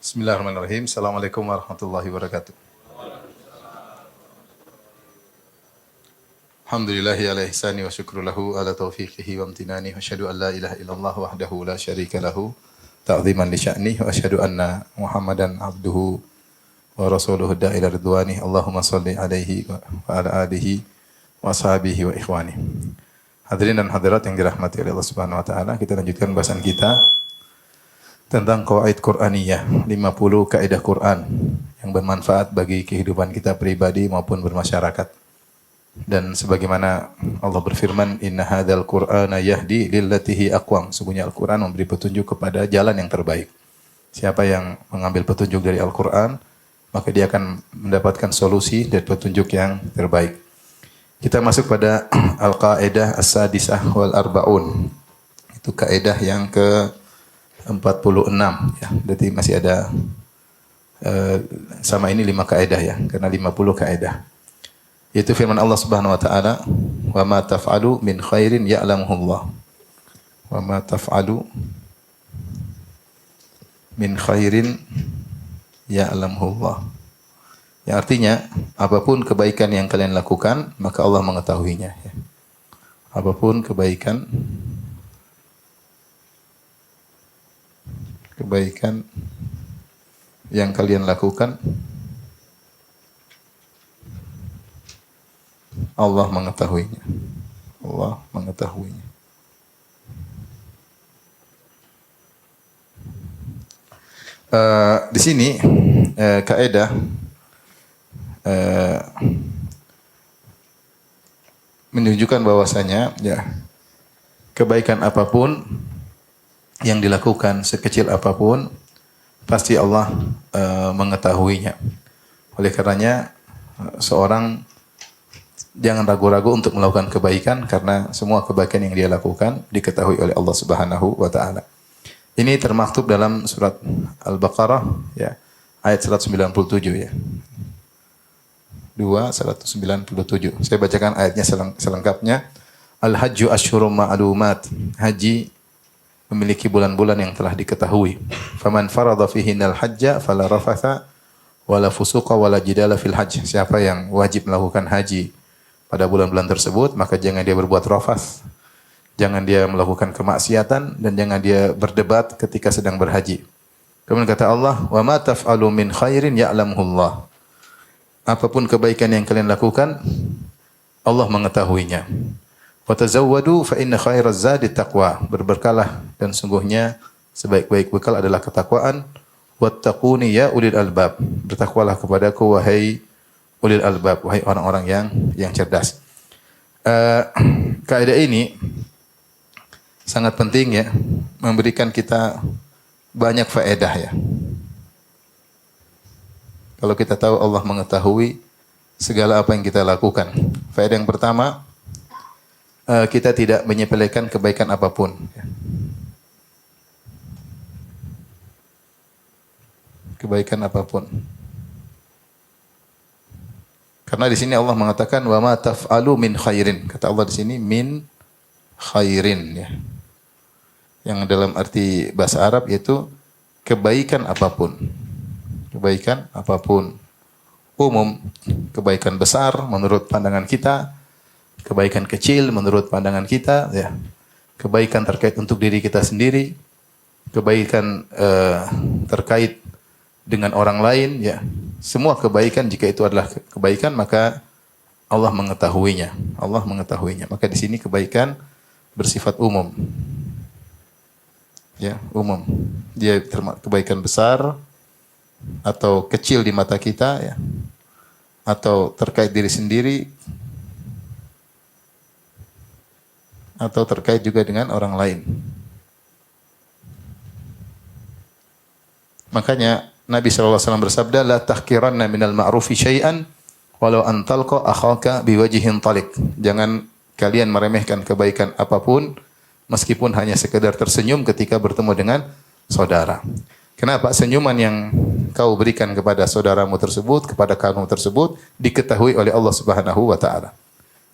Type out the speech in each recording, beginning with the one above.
Bismillahirrahmanirrahim. Assalamualaikum warahmatullahi wabarakatuh. Alhamdulillahi ala ihsani wa syukru lahu ala taufiqihi wa amtinani wa asyhadu an la ilaha illallah wahdahu la syarika lahu ta'ziman li sya'ni wa asyhadu anna Muhammadan abduhu wa rasuluhu da'ila ridwani. Allahumma salli alaihi wa ala alihi wa ashabihi wa ikhwani. Hadirin dan hadirat yang dirahmati oleh Allah Subhanahu wa taala, kita lanjutkan bahasan kita tentang qawaid Qur'aniyah, 50 kaidah Quran yang bermanfaat bagi kehidupan kita pribadi maupun bermasyarakat. Dan sebagaimana Allah berfirman, inna hadzal Qur'ana yahdi lillati hi aqwam. Sungguhnya Al-Qur'an memberi petunjuk kepada jalan yang terbaik. Siapa yang mengambil petunjuk dari Al-Qur'an, maka dia akan mendapatkan solusi dan petunjuk yang terbaik. Kita masuk pada al-qaidah as-sadisah wal arba'un. Itu kaidah yang ke 46 ya. Berarti masih ada sama ini 5 kaidah ya, karena 50 kaidah. Yaitu firman Allah Subhanahu wa taala, "Wa ma taf'alu min khairin ya'lamuhu Allah." Wa ma taf'alu min khairin ya'lamuhu Allah. Yang artinya, apapun kebaikan yang kalian lakukan, maka Allah mengetahuinya ya. Apapun kebaikan yang kalian lakukan, Allah mengetahuinya. Allah mengetahuinya. Di sini kaidah menunjukkan bahwasanya ya, kebaikan apapun yang dilakukan, sekecil apapun, pasti Allah mengetahuinya. Oleh karenanya seorang jangan ragu-ragu untuk melakukan kebaikan, karena semua kebaikan yang dia lakukan diketahui oleh Allah Subhanahu wa taala. Ini termaktub dalam surat Al-Baqarah ya, ayat 197 ya. 197. Saya bacakan ayatnya selengkapnya. Al-hajju asyhurum ma'lumat. Haji memiliki bulan-bulan yang telah diketahui. Faman farada fihinnal hajja fala rafatha wala fusuqa wala jidala fil hajj. Siapa yang wajib melakukan haji pada bulan-bulan tersebut, maka jangan dia berbuat rafath, jangan dia melakukan kemaksiatan, dan jangan dia berdebat ketika sedang berhaji. Kemudian kata Allah, "Wa ma taf'alu min khairin ya'lamuhu Allah." Apapun kebaikan yang kalian lakukan, Allah mengetahuinya. Wa tazawwadu fa inna khairaz zadi taqwa. Berberkalah, dan sungguhnya sebaik-baik bekal adalah ketakwaan. Wattaquni ya ulil albab. Bertakwalah kepadaku wahai ulil albab, wahai orang-orang yang cerdas. Kaidah ini sangat penting ya, memberikan kita banyak faedah ya. Kalau kita tahu Allah mengetahui segala apa yang kita lakukan. Faedah yang pertama, kita tidak menyepelekan kebaikan apapun. Kebaikan apapun. Karena di sini Allah mengatakan wa ma taf'alu min khairin. Kata Allah di sini min khairin ya. Yang dalam arti bahasa Arab yaitu kebaikan apapun. Kebaikan apapun. Umum, kebaikan besar menurut pandangan kita, kebaikan kecil menurut pandangan kita ya. Kebaikan terkait untuk diri kita sendiri, kebaikan terkait dengan orang lain ya. Semua kebaikan, jika itu adalah kebaikan, maka Allah mengetahuinya. Allah mengetahuinya. Maka di sini kebaikan bersifat umum. Ya, umum. Dia kebaikan besar atau kecil di mata kita ya. Atau terkait diri sendiri, atau terkait juga dengan orang lain. Makanya Nabi SAW bersabda, la tahkiranna minal ma'rufi syai'an walau antalqa akhaka biwajhin talik. Jangan kalian meremehkan kebaikan apapun, meskipun hanya sekedar tersenyum ketika bertemu dengan saudara. Kenapa? Senyuman yang kau berikan kepada saudaramu tersebut, kepada kamu tersebut, diketahui oleh Allah Subhanahu wa taala.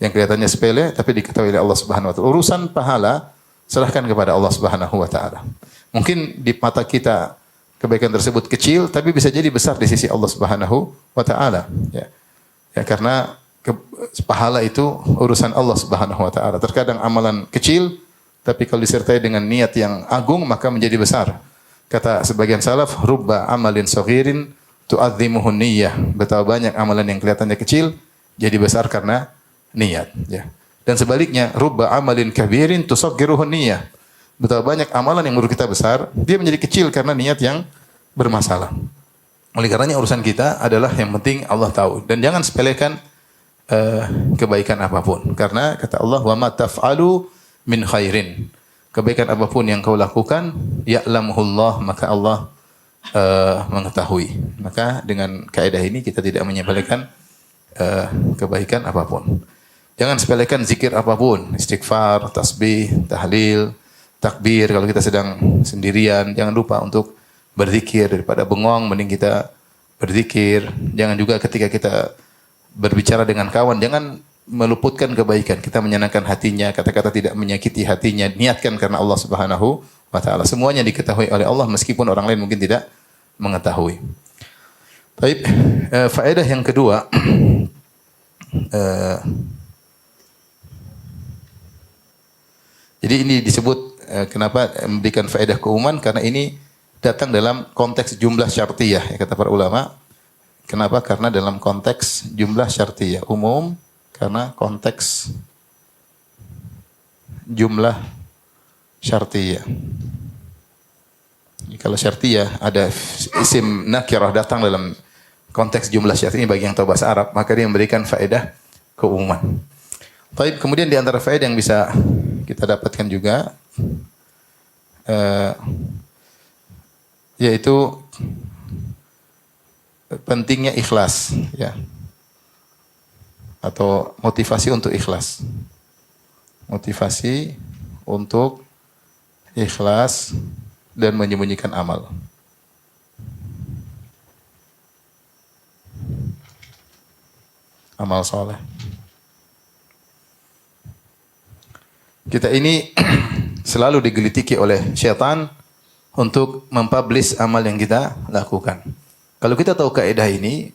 Yang kelihatannya sepele, tapi diketahui oleh Allah Subhanahu wa taala. Urusan pahala serahkan kepada Allah Subhanahu wa taala. Mungkin di mata kita kebaikan tersebut kecil tapi bisa jadi besar di sisi Allah Subhanahu wa taala, ya. Ya, karena pahala itu urusan Allah Subhanahu wa taala. Terkadang amalan kecil tapi kalau disertai dengan niat yang agung maka menjadi besar. Kata sebagian salaf, rubba amalin saghirin tu'azzimuhu niyyah. Betapa banyak amalan yang kelihatannya kecil jadi besar karena niat, ya. Dan sebaliknya, rubba amalin kabirin tusaggiruhu niyyah. Betapa banyak amalan yang menurut kita besar, dia menjadi kecil karena niat yang bermasalah. Oleh karenanya urusan kita adalah yang penting Allah tahu, dan jangan sepelekan kebaikan apapun, karena kata Allah, wa ma taf'alu min khairin. Kebaikan apapun yang kau lakukan, ya'lamuhullah, maka Allah mengetahui. Maka dengan kaidah ini kita tidak menyepelekan kebaikan apapun. Jangan sepelekan zikir apapun, istighfar, tasbih, tahlil, takbir. Kalau kita sedang sendirian, jangan lupa untuk berzikir. Daripada bengong, mending kita berzikir. Jangan juga ketika kita berbicara dengan kawan, jangan meluputkan kebaikan. Kita menyenangkan hatinya, kata-kata tidak menyakiti hatinya. Niatkan karena Allah Subhanahu wa taala. Semuanya diketahui oleh Allah meskipun orang lain mungkin tidak mengetahui. Baik, faedah yang kedua, jadi ini disebut kenapa memberikan faedah keumuman, karena ini datang dalam konteks jumlah syartiyah, ya, kata para ulama. Kenapa? Karena dalam konteks jumlah syartiyah, umum karena konteks jumlah syartiyah. Kalau syartiyah ada isim nakirah datang dalam konteks jumlah syartiyah, ini bagi yang tahu bahasa Arab, maka dia memberikan faedah keumuman. Baik, kemudian di antara faedah yang bisa kita dapatkan juga yaitu pentingnya ikhlas, ya, atau motivasi untuk ikhlas. Motivasi untuk ikhlas dan menyembunyikan amal. Amal soleh. Kita ini selalu digelitiki oleh syaitan untuk mempublish amal yang kita lakukan. Kalau kita tahu kaidah ini,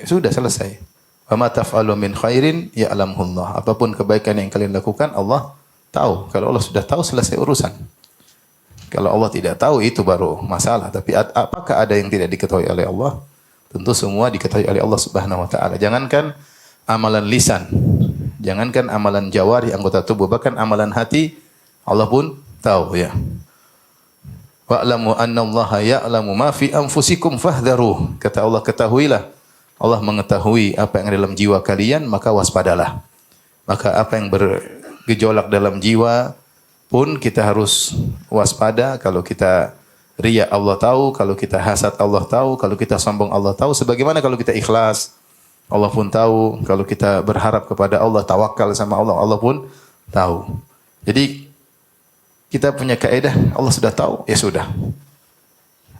sudah selesai. Wa ma taf'alu min khairin ya'lamuhullah. Apapun kebaikan yang kalian lakukan, Allah tahu. Kalau Allah sudah tahu, selesai urusan. Kalau Allah tidak tahu, itu baru masalah. Tapi apakah ada yang tidak diketahui oleh Allah? Tentu semua diketahui oleh Allah Subhanahu wa taala. Jangankan amalan lisan, jangankan amalan jawari, anggota tubuh, bahkan amalan hati Allah pun tahu, ya. Wa'lamu annallaha ya'lamu ma fi anfusikum fahdharuh. Kata Allah, ketahuilah Allah mengetahui apa yang ada dalam jiwa kalian, maka waspadalah. Maka apa yang bergejolak dalam jiwa pun kita harus waspada. Kalau kita riya, Allah tahu. Kalau kita hasad, Allah tahu. Kalau kita sombong, Allah tahu. Sebagaimana kalau kita ikhlas, Allah pun tahu. Kalau kita berharap kepada Allah, tawakal sama Allah, Allah pun tahu. Jadi kita punya kaidah, Allah sudah tahu, ya sudah.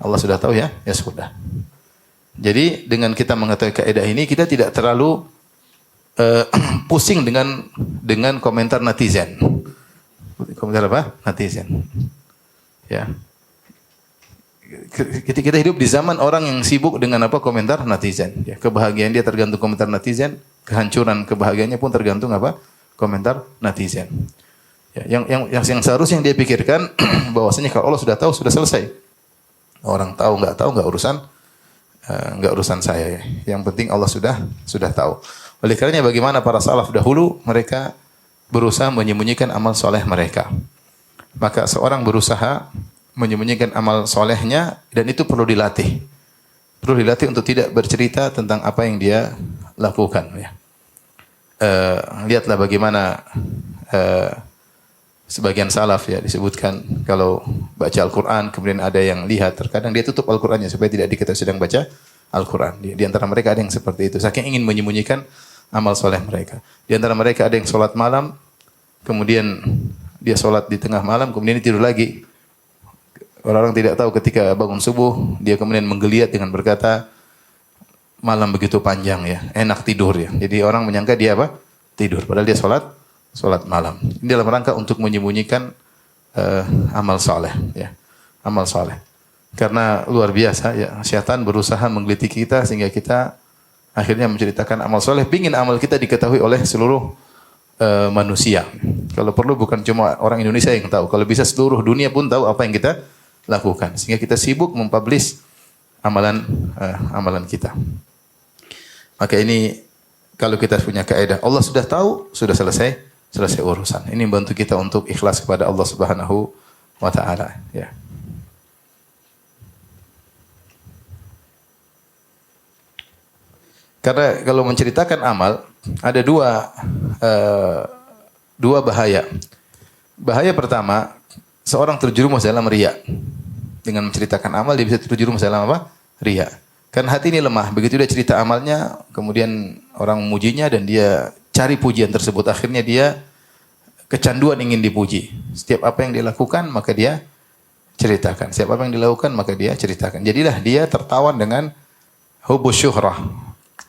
Allah sudah tahu, ya, ya sudah. Jadi dengan kita mengetahui kaidah ini, kita tidak terlalu pusing dengan komentar netizen. Komentar apa? Netizen. Ya. Kita hidup di zaman orang yang sibuk dengan apa? Komentar netizen. Ya, kebahagiaan dia tergantung komentar netizen, kehancuran kebahagiaannya pun tergantung apa? Komentar netizen. Ya, yang seharusnya yang dia pikirkan bahwasanya kalau Allah sudah tahu, sudah selesai. Orang tahu nggak urusan saya. Ya. Yang penting Allah sudah tahu. Oleh karenanya bagaimana para salaf dahulu, mereka berusaha menyembunyikan amal soleh mereka. Maka seorang berusaha menyembunyikan amal solehnya, dan itu perlu dilatih. Perlu dilatih untuk tidak bercerita tentang apa yang dia lakukan. Ya. Lihatlah bagaimana sebagian salaf, ya, disebutkan kalau baca Al-Quran kemudian ada yang lihat, terkadang dia tutup Al-Qurannya supaya tidak diketahui sedang baca Al-Quran. Di antara mereka ada yang seperti itu, saking ingin menyembunyikan amal soleh mereka. Di antara mereka ada yang sholat malam, kemudian dia sholat di tengah malam, kemudian dia tidur lagi. Orang-orang tidak tahu ketika bangun subuh, dia kemudian menggeliat dengan berkata, malam begitu panjang, ya, enak tidur, ya. Jadi orang menyangka dia apa? Tidur, padahal dia sholat malam. Ini dalam rangka untuk menyembunyikan amal soleh, ya, amal soleh. Karena luar biasa ya, syaitan berusaha menggeliti kita sehingga kita akhirnya menceritakan amal soleh, pingin amal kita diketahui oleh seluruh manusia. Kalau perlu bukan cuma orang Indonesia yang tahu, kalau bisa seluruh dunia pun tahu apa yang kita lakukan. Sehingga kita sibuk mempublish amalan kita. Maka ini kalau kita punya kaidah, Allah sudah tahu, sudah selesai urusan. Ini membantu kita untuk ikhlas kepada Allah Subhanahu wa taala, ya. Karena kalau menceritakan amal ada dua bahaya. Bahaya pertama, seorang terjerumus dalam riya. Dengan menceritakan amal dia bisa terjerumus dalam apa? Riya. Kan hati ini lemah. Begitu dia cerita amalnya, kemudian orang memujinya dan dia cari pujian tersebut. Akhirnya dia kecanduan ingin dipuji. Setiap apa yang dia lakukan maka dia ceritakan. Setiap apa yang dilakukan maka dia ceritakan. Jadilah dia tertawan dengan hubus syuhrah.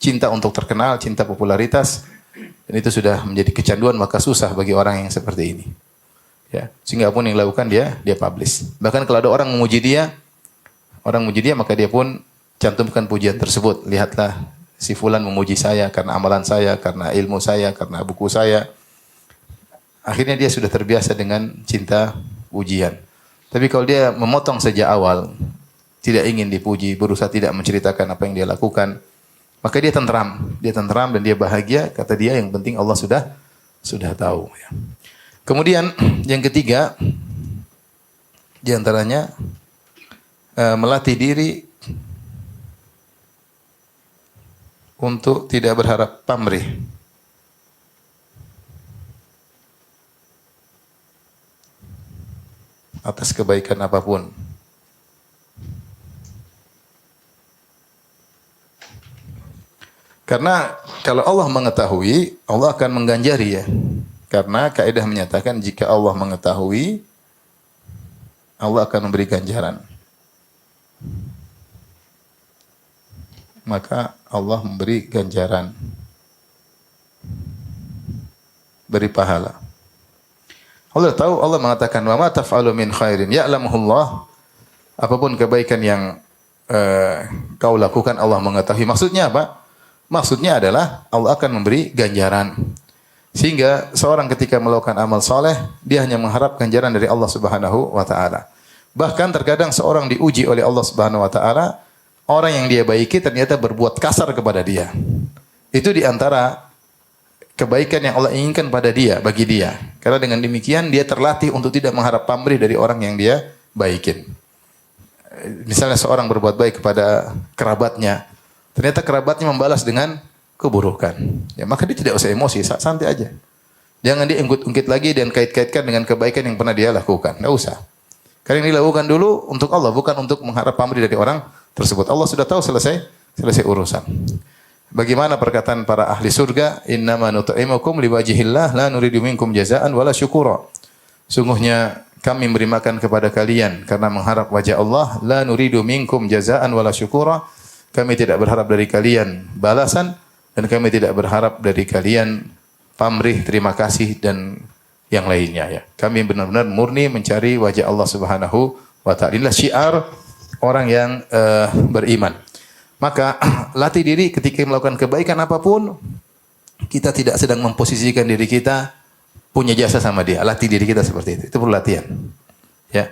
Cinta untuk terkenal, cinta popularitas, dan itu sudah menjadi kecanduan, maka susah bagi orang yang seperti ini. Ya, sehingga pun yang dilakukan dia publish. Bahkan kalau ada orang memuji dia, maka dia pun cantumkan pujian tersebut. Lihatlah si fulan memuji saya karena amalan saya, karena ilmu saya, karena buku saya. Akhirnya dia sudah terbiasa dengan cinta pujian. Tapi kalau dia memotong sejak awal, tidak ingin dipuji, berusaha tidak menceritakan apa yang dia lakukan, maka dia tentram dan dia bahagia. Kata dia, yang penting Allah sudah tahu. Kemudian yang ketiga, diantaranya melatih diri untuk tidak berharap pamrih. Atas kebaikan apapun. Karena kalau Allah mengetahui, Allah akan mengganjari ya. Karena kaidah menyatakan jika Allah mengetahui, Allah akan memberi ganjaran. Maka Allah memberi ganjaran. Beri pahala. Allah tahu, Allah mengatakan wa ma taf'alu min khairin ya'lamuhullah. Apapun kebaikan yang kau lakukan Allah mengetahui. Maksudnya apa? Maksudnya adalah Allah akan memberi ganjaran. Sehingga seorang ketika melakukan amal soleh, dia hanya mengharap ganjaran dari Allah Subhanahu wa taala. Bahkan terkadang seorang diuji oleh Allah Subhanahu wa taala, orang yang dia baiki ternyata berbuat kasar kepada dia. Itu di antara kebaikan yang Allah inginkan pada dia, bagi dia. Karena dengan demikian dia terlatih untuk tidak mengharap pamrih dari orang yang dia baikin. Misalnya seorang berbuat baik kepada kerabatnya, ternyata kerabatnya membalas dengan keburukan. Ya, maka dia tidak usah emosi, santai aja. Jangan dia ungkit-ungkit lagi dan kait-kaitkan dengan kebaikan yang pernah dia lakukan. Tidak usah. Karena ini dilakukan dulu untuk Allah, bukan untuk mengharap pamrih dari orang tersebut. Allah sudah tahu, selesai urusan. Bagaimana perkataan para ahli surga? Innama nut'imukum liwajhillah la nuridu minkum jazaan wala syukura. Sungguhnya kami memberi makan kepada kalian karena mengharap wajah Allah. La nuridu minkum jazaan wala syukura. Kami tidak berharap dari kalian balasan dan kami tidak berharap dari kalian pamrih, terima kasih dan yang lainnya ya. Kami benar-benar murni mencari wajah Allah Subhanahu wa taala. Inilah syiar orang yang beriman. Maka latih diri ketika melakukan kebaikan apapun, kita tidak sedang memposisikan diri kita punya jasa sama dia. Latih diri kita seperti itu. Itu perlu latihan. Ya.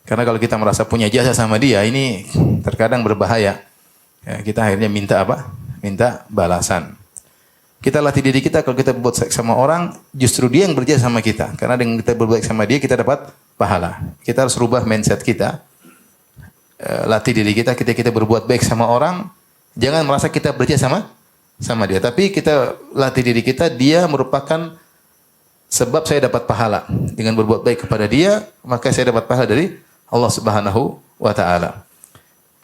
Karena kalau kita merasa punya jasa sama dia, ini terkadang berbahaya. Ya, kita akhirnya minta apa? Minta balasan. Kita latih diri kita, kalau kita berbuat baik sama orang, justru dia yang berjasa sama kita. Karena dengan kita berbuat baik sama dia, kita dapat pahala. Kita harus rubah mindset kita. Latih diri kita ketika kita berbuat baik sama orang, jangan merasa kita berjasa sama dia. Tapi kita latih diri kita, dia merupakan sebab saya dapat pahala. Dengan berbuat baik kepada dia, maka saya dapat pahala dari Allah Subhanahu wa taala.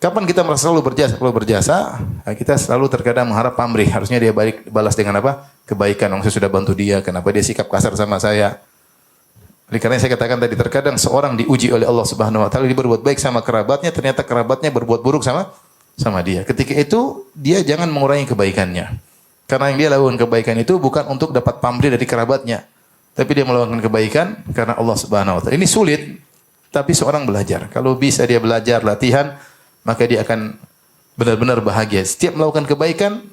Kapan kita merasa selalu berjasa, kita selalu terkadang mengharap pamrih. Harusnya dia balas dengan apa? Kebaikan. Saya sudah bantu dia, kenapa dia sikap kasar sama saya? Oleh karena saya katakan tadi, terkadang seorang diuji oleh Allah Subhanahu wa taala, dia berbuat baik sama kerabatnya, ternyata kerabatnya berbuat buruk sama dia. Ketika itu dia jangan mengurangi kebaikannya. Karena yang dia lakukan kebaikan itu bukan untuk dapat pamrih dari kerabatnya, tapi dia melakukan kebaikan karena Allah Subhanahu wa taala. Ini sulit. Tapi seorang belajar. Kalau bisa dia belajar, latihan, maka dia akan benar-benar bahagia. Setiap melakukan kebaikan,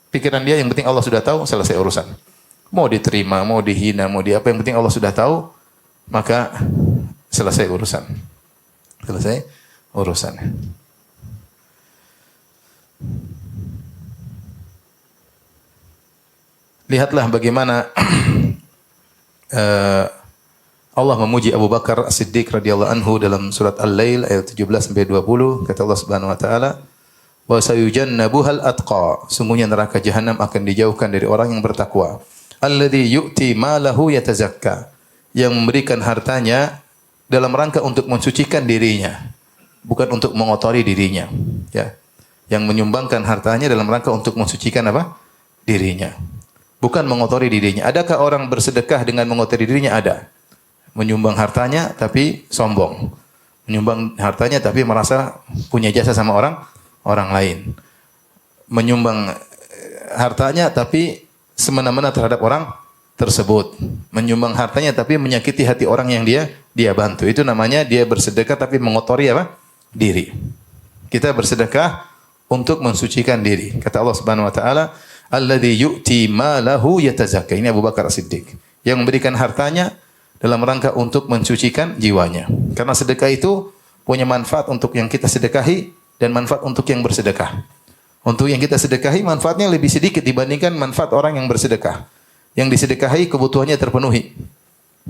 pikiran dia yang penting Allah sudah tahu, selesai urusan. Mau diterima, mau dihina, mau di apa, yang penting Allah sudah tahu, maka selesai urusan. Selesai urusan. Lihatlah bagaimana Allah memuji Abu Bakar As-Siddiq radhiyallahu anhu dalam surat Al-Lail ayat 17 sampai 20. Kata Allah Subhanahu wa taala, "Wa sayujannabuhal atqa." Sungguhnya neraka jahanam akan dijauhkan dari orang yang bertakwa. Alladzi yu'ti malahu yatazakka. Yang memberikan hartanya dalam rangka untuk mensucikan dirinya, bukan untuk mengotori dirinya, ya. Yang menyumbangkan hartanya dalam rangka untuk mensucikan apa? Dirinya. Bukan mengotori dirinya. Adakah orang bersedekah dengan mengotori dirinya? Ada. Menyumbang hartanya tapi sombong. Menyumbang hartanya tapi merasa punya jasa sama orang lain. Menyumbang hartanya tapi semena-mena terhadap orang tersebut. Menyumbang hartanya tapi menyakiti hati orang yang dia bantu. Itu namanya dia bersedekah tapi mengotori apa? Diri. Kita bersedekah untuk mensucikan diri. Kata Allah Subhanahu wa taala, "Alladzi yu'ti malahu yatazakka." Ini Abu Bakar As-Siddiq yang memberikan hartanya dalam rangka untuk mensucikan jiwanya. Karena sedekah itu punya manfaat untuk yang kita sedekahi dan manfaat untuk yang bersedekah. Untuk yang kita sedekahi manfaatnya lebih sedikit dibandingkan manfaat orang yang bersedekah. Yang disedekahi kebutuhannya terpenuhi.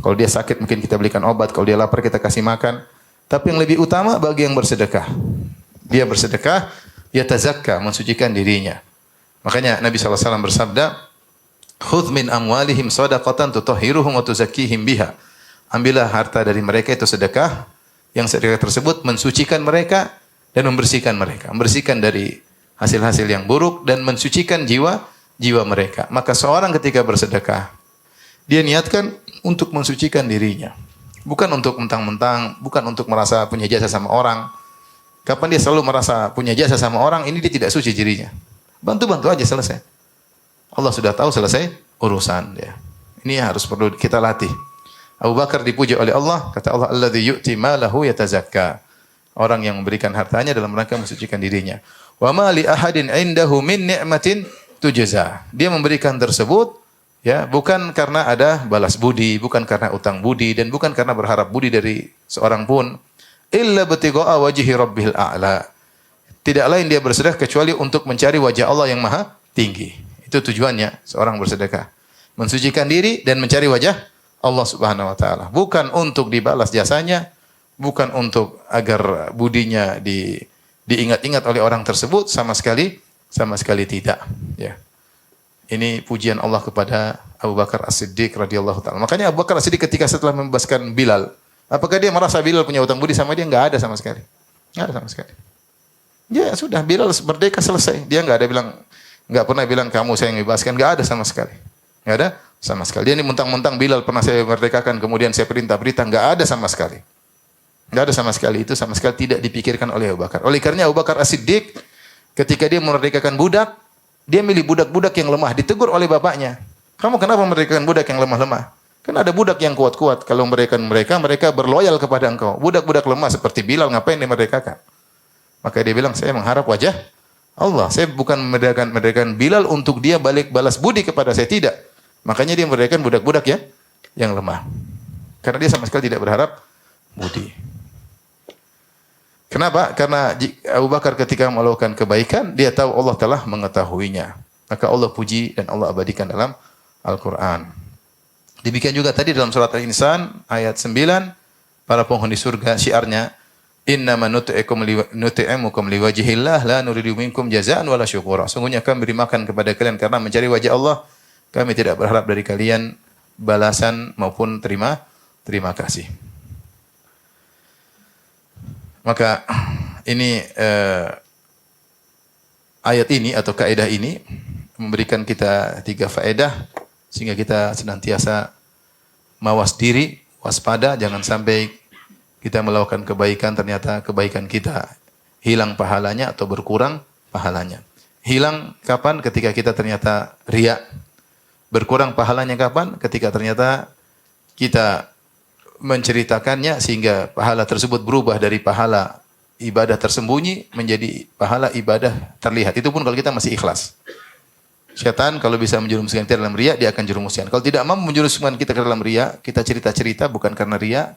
Kalau dia sakit mungkin kita belikan obat, kalau dia lapar kita kasih makan. Tapi yang lebih utama bagi yang bersedekah. Dia bersedekah, dia tazakka, mensucikan dirinya. Makanya Nabi SAW bersabda, "Khudh min amwalihim shadaqatan tutahhiruhum wa tuzakkihim biha." Ambillah harta dari mereka itu sedekah, yang sedekah tersebut mensucikan mereka dan membersihkan mereka. Membersihkan dari hasil-hasil yang buruk dan mensucikan jiwa mereka. Maka seorang ketika bersedekah, dia niatkan untuk mensucikan dirinya. Bukan untuk mentang-mentang, bukan untuk merasa punya jasa sama orang. Kapan dia selalu merasa punya jasa sama orang, ini dia tidak suci dirinya. Bantu-bantu aja selesai. Allah sudah tahu selesai urusan dia. Ini harus perlu kita latih. Abu Bakar dipuji oleh Allah, kata Allah, "Alladzi yu'ti malahu yatazakka." Orang yang memberikan hartanya dalam rangka mensucikan dirinya. Wa ma li ahadin 'indahu min ni'matin tujza. Dia memberikan tersebut ya, bukan karena ada balas budi, bukan karena utang budi dan bukan karena berharap budi dari seorang pun. Illa batigha'a wajhi rabbil a'la. Tidak lain dia bersedekah kecuali untuk mencari wajah Allah yang maha tinggi. Itu tujuannya seorang bersedekah. Mensucikan diri dan mencari wajah Allah Subhanahu wa taala. Bukan untuk dibalas jasanya, bukan untuk agar budinya diingat-ingat oleh orang tersebut, sama sekali tidak, ya. Ini pujian Allah kepada Abu Bakar As-Siddiq radhiyallahu taala. Makanya Abu Bakar As-Siddiq ketika setelah membebaskan Bilal, apakah dia merasa Bilal punya utang budi sama dia? Enggak ada sama sekali. Enggak ada sama sekali. Ya sudah, Bilal merdeka selesai. Dia enggak pernah bilang kamu saya yang bebaskan, enggak ada sama sekali. Enggak ada sama sekali. Dia ini mentang-mentang Bilal pernah saya merdekakan, kemudian saya perintah-perintah, enggak ada sama sekali. Enggak ada sama sekali, itu sama sekali tidak dipikirkan oleh Abu Bakar. Oleh karenanya Abu Bakar As-Siddiq ketika dia memerdekakan budak, dia milih budak-budak yang lemah, ditegur oleh bapaknya. Kamu kenapa memerdekakan budak yang lemah-lemah? Kan ada budak yang kuat-kuat. Kalau memerdekakan mereka berloyal kepada engkau. Budak-budak lemah seperti Bilal ngapain dimerdekakan? Maka dia bilang, saya mengharap wajah Allah. Saya bukan memerdekakan Bilal untuk dia balik balas budi kepada saya, tidak. Makanya dia memerdekakan budak-budak ya yang lemah. Karena dia sama sekali tidak berharap budi. Kenapa? Karena Abu Bakar ketika melakukan kebaikan, dia tahu Allah telah mengetahuinya. Maka Allah puji dan Allah abadikan dalam Al-Quran. Demikian juga tadi dalam surat Al-Insan ayat 9, para penghuni surga syiarnya, "Innama nut'imukum liwajhillah la nuridu minkum jazaa'an wala syukura." Sungguhnya kami beri makan kepada kalian karena mencari wajah Allah. Kami tidak berharap dari kalian balasan maupun terima kasih. Maka ini ayat ini atau kaidah ini memberikan kita 3 faedah sehingga kita senantiasa mawas diri, waspada, jangan sampai kita melakukan kebaikan ternyata kebaikan kita hilang pahalanya atau berkurang pahalanya. Hilang kapan? Ketika kita ternyata riya. Berkurang pahalanya kapan? Ketika ternyata kita menceritakannya sehingga pahala tersebut berubah dari pahala ibadah tersembunyi menjadi pahala ibadah terlihat. Itu pun kalau kita masih ikhlas. Syaitan kalau bisa menjerumuskan kita dalam riya, dia akan jerumuskan. Kalau tidak mampu menjerumuskan kita ke dalam riya, kita cerita-cerita bukan karena riya,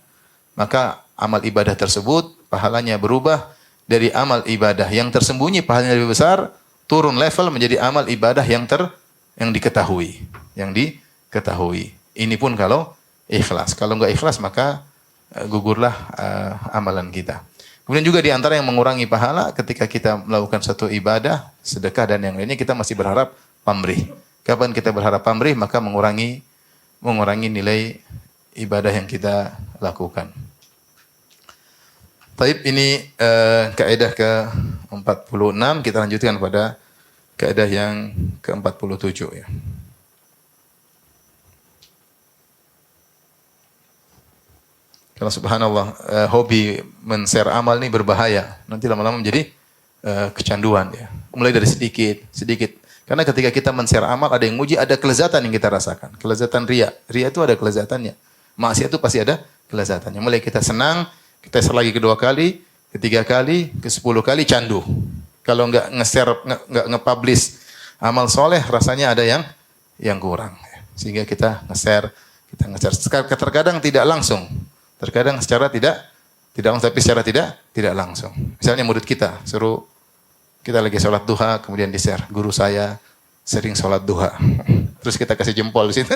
maka amal ibadah tersebut pahalanya berubah dari amal ibadah yang tersembunyi pahalanya lebih besar, turun level menjadi amal ibadah yang diketahui, Ini pun kalau ikhlas. Kalau enggak ikhlas maka gugurlah amalan kita. Kemudian juga di antara yang mengurangi pahala ketika kita melakukan satu ibadah, sedekah dan yang lainnya, kita masih berharap pamrih. Kapan kita berharap pamrih maka mengurangi nilai ibadah yang kita lakukan. Taib, ini kaidah ke-46, kita lanjutkan pada kaidah yang ke-47 ya. Kalau subhanallah, hobi men-share amal ini berbahaya. Nanti lama-lama menjadi kecanduan ya. Mulai dari sedikit. Karena ketika kita men-share amal, ada yang muji, ada kelezatan yang kita rasakan. Kelezatan riya. Riya itu ada kelezatannya. Maksiat itu pasti ada kelezatannya. Mulai kita senang, kita share lagi kedua kali, ketiga kali, ke-10 kali candu. Kalau enggak nge-share, enggak nge-publish amal soleh, rasanya ada yang kurang. Sehingga kita nge-share. Terkadang tidak langsung. Terkadang secara tidak langsung, tapi secara tidak langsung. Misalnya murid kita suruh kita lagi sholat duha, kemudian di-share, guru saya sering sholat duha. Terus kita kasih jempol di situ.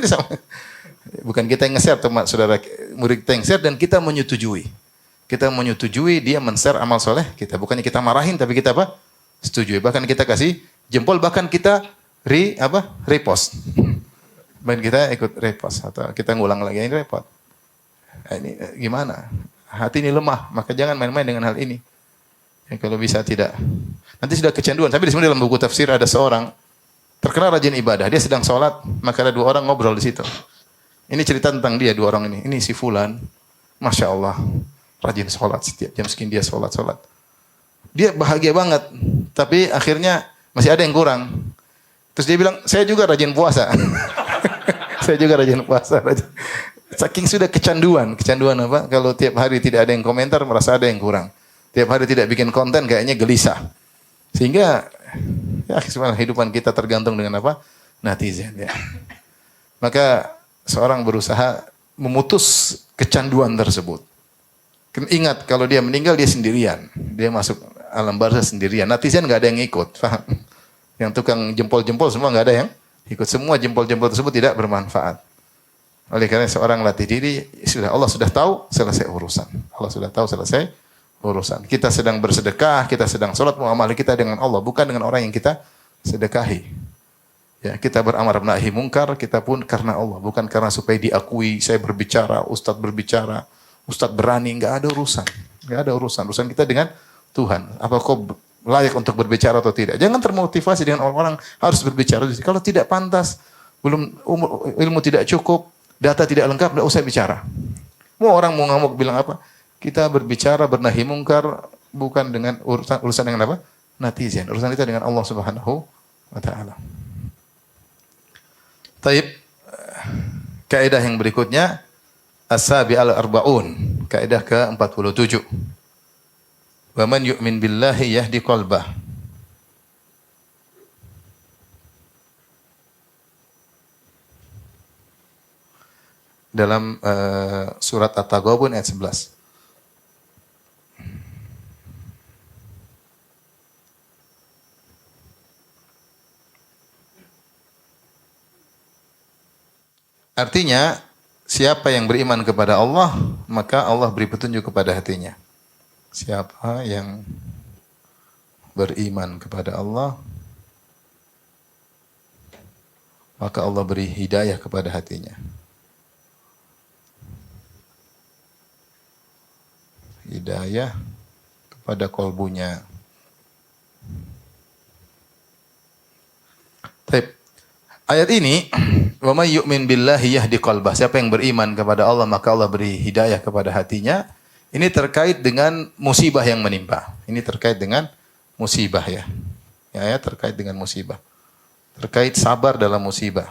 Bukan kita yang nge-share, saudara murid kita yang share dan kita menyetujui. Kita menyetujui dia men-share amal soleh kita. Bukannya kita marahin, tapi kita apa? Setujui. Bahkan kita kasih jempol, bahkan kita repost. Bahkan kita ikut repost atau kita ngulang lagi, ini repot. Ini gimana? Hati ini lemah, maka jangan main-main dengan hal ini. Ya, kalau bisa tidak. Nanti sudah kecanduan. Tapi di sini dalam buku tafsir ada seorang terkenal rajin ibadah. Dia sedang sholat, maka ada 2 orang ngobrol di situ. Ini cerita tentang dia 2 orang ini. Ini si Fulan, masya Allah, rajin sholat setiap jam segini dia sholat. Dia bahagia banget, tapi akhirnya masih ada yang kurang. Terus dia bilang, saya juga rajin puasa. Saya juga rajin puasa. Saking sudah kecanduan apa? Kalau tiap hari tidak ada yang komentar, merasa ada yang kurang. Tiap hari tidak bikin konten, kayaknya gelisah. Sehingga, ya sebenarnya kehidupan kita tergantung dengan apa? Netizen. Ya. Maka seorang berusaha memutus kecanduan tersebut. Ingat, kalau dia meninggal dia sendirian. Dia masuk alam barzah sendirian. Netizen nggak ada yang ikut, paham? Yang tukang jempol-jempol semua nggak ada yang ikut. Semua jempol-jempol tersebut tidak bermanfaat. Oleh karena seorang latih diri, Allah sudah tahu, selesai urusan. Allah sudah tahu, selesai urusan. Kita sedang bersedekah, kita sedang sholat, muamalah kita dengan Allah, bukan dengan orang yang kita sedekahi. Ya, kita beramal nahi mungkar, kita pun karena Allah, bukan karena supaya diakui, saya berbicara, ustadz berani, enggak ada urusan. Enggak ada urusan. Urusan kita dengan Tuhan. Apa kau layak untuk berbicara atau tidak? Jangan termotivasi dengan orang-orang harus berbicara. Kalau tidak pantas, ilmu tidak cukup, data tidak lengkap, tidak usah bicara. Mau orang mau ngamuk bilang apa? Kita berbicara bernahi mungkar bukan dengan urusan dengan apa? Netizen. Urusan kita dengan Allah Subhanahu wa taala. Taib. Kaidah yang berikutnya as-sabi al-arba'un. Kaidah ke-47. Wa man yu'min billahi yahdi qalbah. Dalam surat At-Taghabun ayat 11. Artinya, siapa yang beriman kepada Allah, maka Allah beri petunjuk kepada hatinya. Siapa yang beriman kepada Allah, maka Allah beri hidayah kepada hatinya. Hidayah kepada kolbunya. Baik. Ayat ini, wa may yu'min billahi yahdi qalbah. Siapa yang beriman kepada Allah, maka Allah beri hidayah kepada hatinya. Ini terkait dengan musibah yang menimpa. Ini terkait dengan musibah ya. Ya, terkait dengan musibah. Terkait sabar dalam musibah.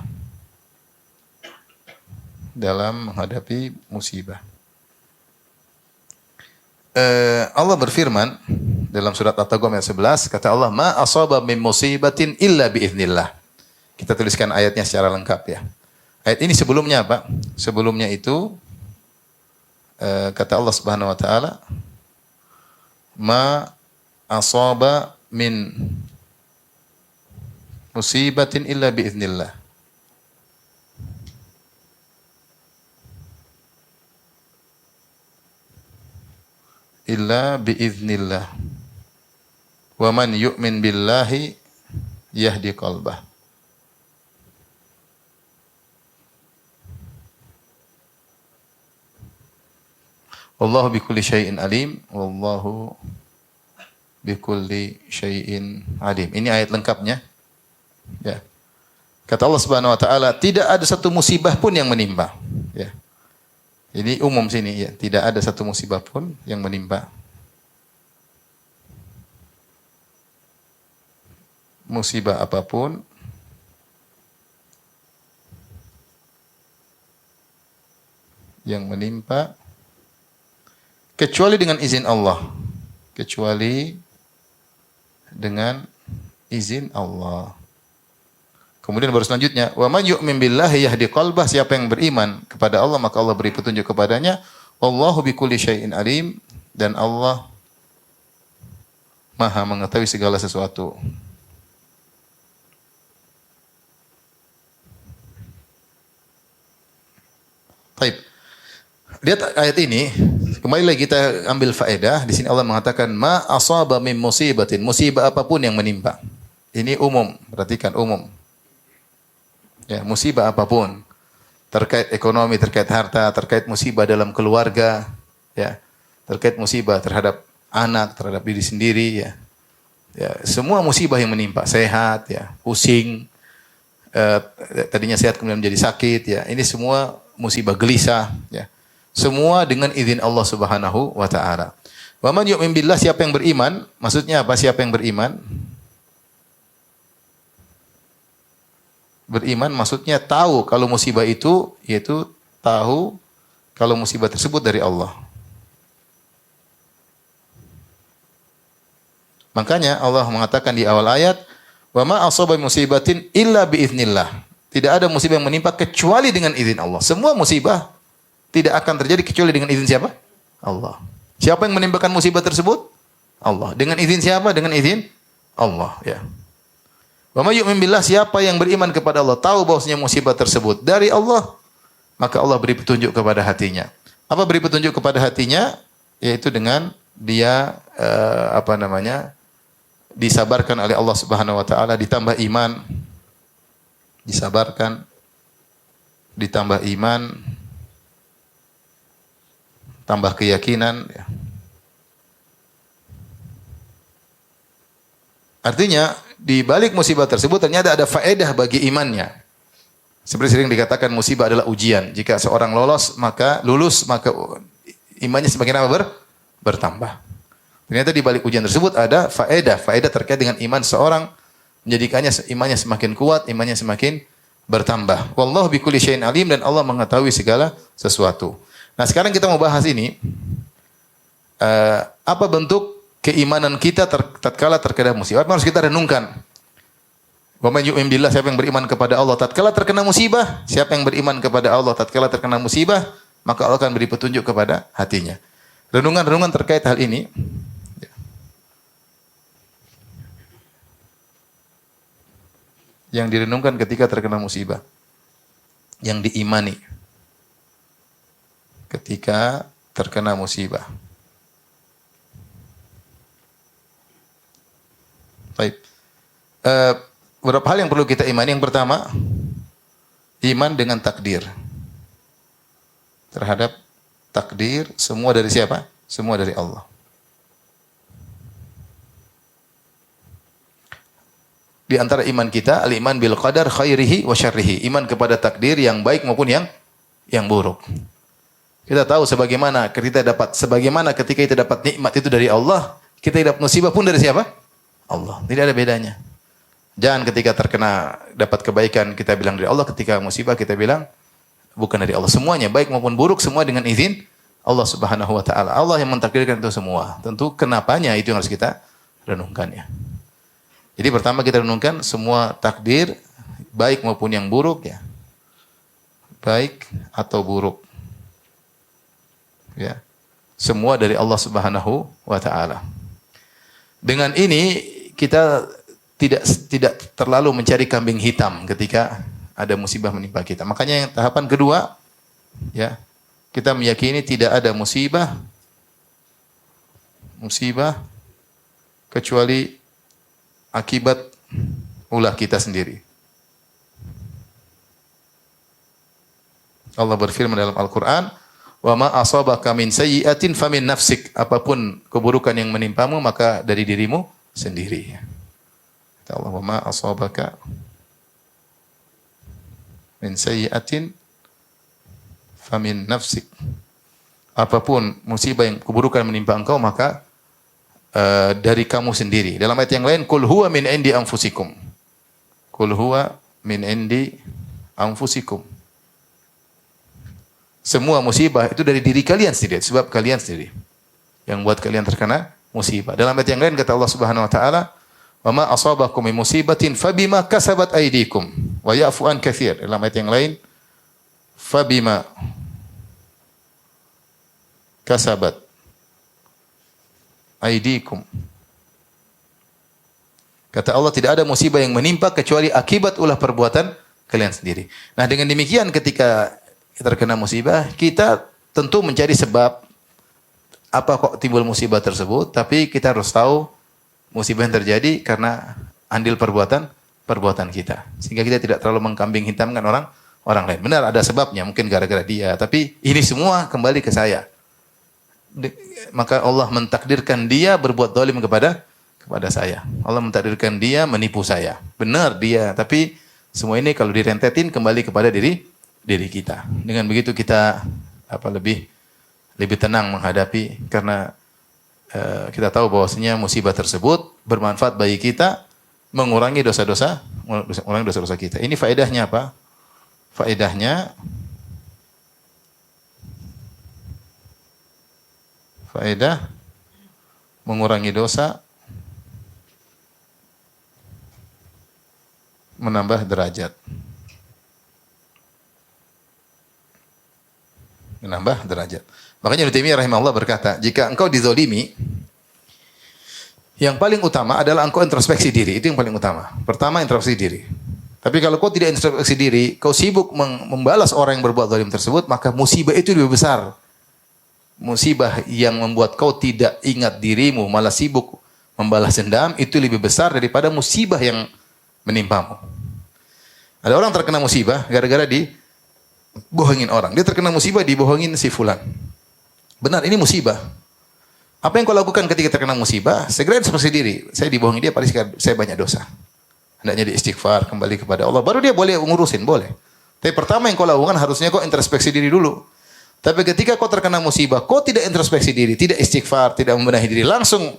Dalam menghadapi musibah. Allah berfirman dalam surat At-Taghabun ayat 11, kata Allah, "Ma asaba min musibatin illa biiznillah." Kita tuliskan ayatnya secara lengkap ya. Ayat ini sebelumnya apa? Sebelumnya itu kata Allah Subhanahu wa taala, "Ma asaba min musibatin illa biiznillah." Illa biiznillah. Wa man yu'min billahi yahdi qalbah. Wallahu bikulli syai'in alim. Wallahu bikulli syai'in alim. Ini ayat lengkapnya. Ya. Kata Allah Subhanahu wa taala, tidak ada satu musibah pun yang menimpa. Ya. Ini umum sini ya, tidak ada satu musibah pun yang menimpa. Musibah apapun yang menimpa kecuali dengan izin Allah. Kecuali dengan izin Allah. Kemudian baru selanjutnya, wa man yu'min billahi yahdi qalbah, siapa yang beriman kepada Allah maka Allah beri petunjuk kepadanya. Wallahu bikulli syai'in alim, dan Allah Maha mengetahui segala sesuatu. Baik. Lihat ayat ini, kembali lagi kita ambil faedah. Di sini Allah mengatakan ma asaba min musibatin, musibah apapun yang menimpa. Ini umum, perhatikan umum. Ya, musibah apapun, terkait ekonomi, terkait harta, terkait musibah dalam keluarga, ya, terkait musibah terhadap anak, terhadap diri sendiri, ya, ya, semua musibah yang menimpa, sehat, ya, pusing, tadinya sehat kemudian menjadi sakit, ya, ini semua musibah, gelisah, ya, semua dengan izin Allah Subhanahu wa taala. Wa man yu'min billah, siapa yang beriman, maksudnya apa? Siapa yang beriman? Beriman maksudnya tahu kalau musibah itu, yaitu tahu kalau musibah tersebut dari Allah. Makanya Allah mengatakan di awal ayat, "Wa ma asaba musibatin illa biiznillah." Tidak ada musibah yang menimpa kecuali dengan izin Allah. Semua musibah tidak akan terjadi kecuali dengan izin siapa? Allah. Siapa yang menimpakan musibah tersebut? Allah. Dengan izin siapa? Dengan izin Allah, ya. Wa may yu'min billah, siapa yang beriman kepada Allah, tahu bahwasanya musibah tersebut dari Allah, maka Allah beri petunjuk kepada hatinya. Apa beri petunjuk kepada hatinya? Yaitu dengan dia disabarkan oleh Allah Subhanahu wa taala, ditambah iman, disabarkan, ditambah iman, tambah keyakinan, ya. Artinya di balik musibah tersebut ternyata ada faedah bagi imannya. Seperti sering dikatakan musibah adalah ujian. Jika seorang lulus maka imannya semakin apa? Bertambah. Ternyata di balik ujian tersebut ada faedah terkait dengan iman seorang, menjadikannya imannya semakin kuat, imannya semakin bertambah. Wallahu bikulli syai'in alim, dan Allah mengetahui segala sesuatu. Nah, sekarang kita mau bahas ini. Apa bentuk keimanan kita tatkala terkena musibah? Apa harus kita renungkan? Wa man yu'min billah, siapa yang beriman kepada Allah tatkala terkena musibah? Siapa yang beriman kepada Allah tatkala terkena musibah, maka Allah akan beri petunjuk kepada hatinya. Renungan-renungan terkait hal ini. Yang direnungkan ketika terkena musibah. Yang diimani ketika terkena musibah. Baik. Beberapa hal yang perlu kita imani. Yang pertama, iman dengan takdir. Terhadap takdir, semua dari siapa? Semua dari Allah. Di antara iman kita, al-iman bil qadar khairihi wa syarrihi. Iman kepada takdir yang baik maupun yang buruk. Kita tahu sebagaimana ketika kita dapat nikmat itu dari Allah, kita dapat musibah pun dari siapa? Allah. Tidak ada bedanya. Jangan ketika dapat kebaikan kita bilang dari Allah, ketika musibah kita bilang bukan dari Allah. Semuanya baik maupun buruk semua dengan izin Allah Subhanahu wa taala. Allah yang mentakdirkan itu semua. Tentu kenapanya itu yang harus kita renungkan ya. Jadi pertama kita renungkan semua takdir baik maupun yang buruk ya. Baik atau buruk. Ya. Semua dari Allah Subhanahu wa taala. Dengan ini kita tidak terlalu mencari kambing hitam ketika ada musibah menimpa kita. Makanya yang tahapan kedua, ya, kita meyakini tidak ada musibah kecuali akibat ulah kita sendiri. Allah berfirman dalam Al-Quran, "Wa ma asabaka min sayyi'atin famin nafsik." Apapun keburukan yang menimpamu maka dari dirimu sendiri. Kata Allah, "Wa ma asabaka min sayyi'atin famin nafsik." Apapun musibah yang keburukan menimpa engkau maka dari kamu sendiri. Dalam ayat yang lain, "Qul huwa min indi anfusikum." Qul huwa min indi anfusikum. Semua musibah itu dari diri kalian sendiri, sebab kalian sendiri yang buat kalian terkena musibah. Dalam ayat yang lain kata Allah Subhanahu wa taala, "Wa ma asabakum min musibatin fabima kasabat aydikum wa ya'fu an katsir." Dalam ayat yang lain, "Fabima kasabat aydikum." Kata Allah, tidak ada musibah yang menimpa kecuali akibat ulah perbuatan kalian sendiri. Nah, dengan demikian ketika terkena musibah, kita tentu mencari sebab apa kok timbul musibah tersebut, tapi kita harus tahu musibah yang terjadi karena andil perbuatan kita. Sehingga kita tidak terlalu mengkambing hitamkan orang lain. Benar ada sebabnya, mungkin gara-gara dia, tapi ini semua kembali ke saya. Maka Allah mentakdirkan dia berbuat zalim kepada saya. Allah mentakdirkan dia menipu saya. Benar dia, tapi semua ini kalau direntetin kembali kepada diri kita. Dengan begitu kita lebih tenang menghadapi, karena kita tahu bahwasanya musibah tersebut bermanfaat bagi kita, mengurangi dosa-dosa kita. Ini faedahnya apa? Faedah mengurangi dosa, menambah derajat. Makanya Ibnu Taimiyah rahimahullah berkata, jika engkau dizolimi, yang paling utama adalah engkau introspeksi diri. Itu yang paling utama. Pertama, introspeksi diri. Tapi kalau kau tidak introspeksi diri, kau sibuk membalas orang yang berbuat zalim tersebut, maka musibah itu lebih besar. Musibah yang membuat kau tidak ingat dirimu, malah sibuk membalas dendam, itu lebih besar daripada musibah yang menimpamu. Ada orang terkena musibah gara-gara bohongin orang. Dia terkena musibah, dibohongin si fulan. Benar, ini musibah. Apa yang kau lakukan ketika terkena musibah? Segera introspeksi diri. Saya dibohongi dia, pasti saya banyak dosa. Hendaknya istighfar, kembali kepada Allah. Baru dia boleh ngurusin, boleh. Tapi pertama yang kau lakukan harusnya kau introspeksi diri dulu. Tapi ketika kau terkena musibah, kau tidak introspeksi diri, tidak istighfar, tidak membenahi diri, langsung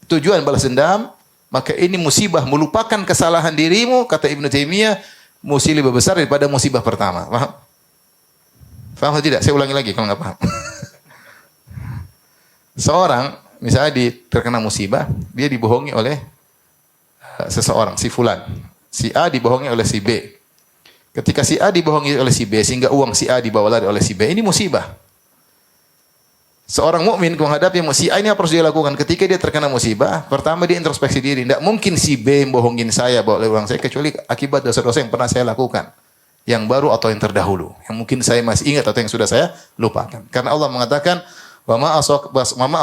tujuan balas dendam, maka ini musibah melupakan kesalahan dirimu, kata Ibnu Taimiyah, musibah lebih besar daripada musibah pertama. Paham? Paham atau tidak? Saya ulangi lagi kalau nggak paham. Seorang misalnya terkena musibah, dia dibohongi oleh seseorang, si fulan. Si A dibohongi oleh si B. Ketika si A dibohongi oleh si B sehingga uang si A dibawa lari oleh si B, ini musibah. Seorang mukmin menghadapi si A ini apa harus dia lakukan? Ketika dia terkena musibah, pertama dia introspeksi diri. Tidak mungkin si B membohongin saya, bawa oleh uang saya, kecuali akibat dosa-dosa yang pernah saya lakukan. Yang baru atau yang terdahulu. Yang mungkin saya masih ingat atau yang sudah saya lupakan. Karena Allah mengatakan, "Wa ma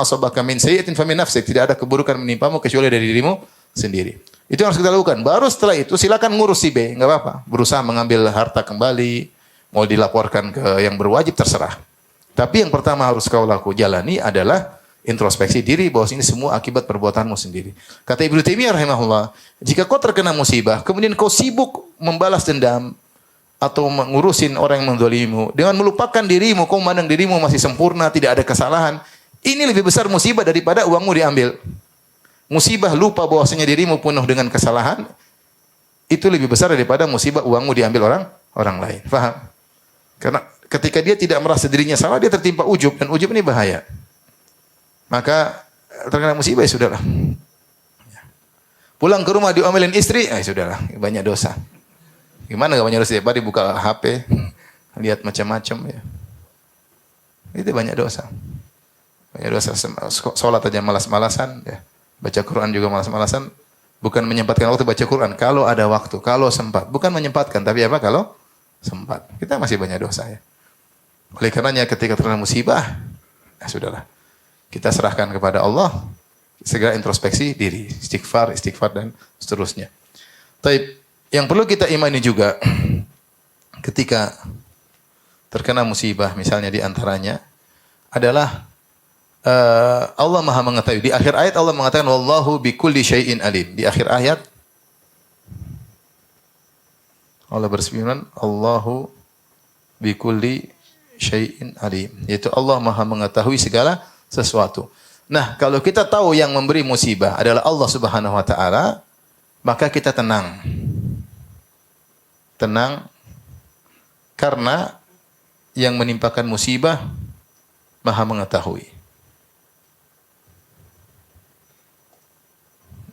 asabaka min sayyi'atin famin nafsik." Tidak ada keburukan menimpamu kecuali dari dirimu sendiri. Itu yang harus kita lakukan. Baru setelah itu silakan ngurus si B, enggak apa-apa. Berusaha mengambil harta kembali, mau dilaporkan ke yang berwajib, terserah. Tapi yang pertama harus kau jalani adalah introspeksi diri bahwa ini semua akibat perbuatanmu sendiri. Kata Ibnu Taimiyah rahimahullah, jika kau terkena musibah, kemudian kau sibuk membalas dendam atau mengurusin orang yang menzalimimu dengan melupakan dirimu, kau memandang dirimu masih sempurna, tidak ada kesalahan, ini lebih besar musibah daripada uangmu diambil. Musibah lupa bahwasanya dirimu penuh dengan kesalahan, itu lebih besar daripada musibah uangmu diambil orang lain. Faham? ketika dia tidak merasa dirinya salah, dia tertimpa ujub, dan ujub ini bahaya. Maka terkena musibah, ya sudahlah. Pulang ke rumah diomelin istri, ya sudahlah, banyak dosa. Gimana gak banyak dosa? Dia buka HP, lihat macam-macam ya. Itu banyak dosa. Banyak dosa. Sholat aja malas-malasan ya. Baca Quran juga malas-malasan. Bukan menyempatkan waktu baca Quran. Kalau ada waktu, kalau sempat. Bukan menyempatkan, tapi apa? Kalau sempat. Kita masih banyak dosa ya. Oleh karenanya ketika terkena musibah, ya sudahlah. Kita serahkan kepada Allah. Segera introspeksi diri. Istighfar dan seterusnya. Tapi yang perlu kita imani juga, ketika terkena musibah, misalnya di antaranya adalah Allah Maha mengetahui. Di akhir ayat Allah mengatakan wallahu bikulli syai'in alim. Di akhir ayat Allah berfirman Allahu bikulli syai'in alim. Yaitu Allah Maha mengetahui segala sesuatu. Nah, kalau kita tahu yang memberi musibah adalah Allah Subhanahu wa taala, maka kita tenang. Tenang karena yang menimpakan musibah Maha mengetahui.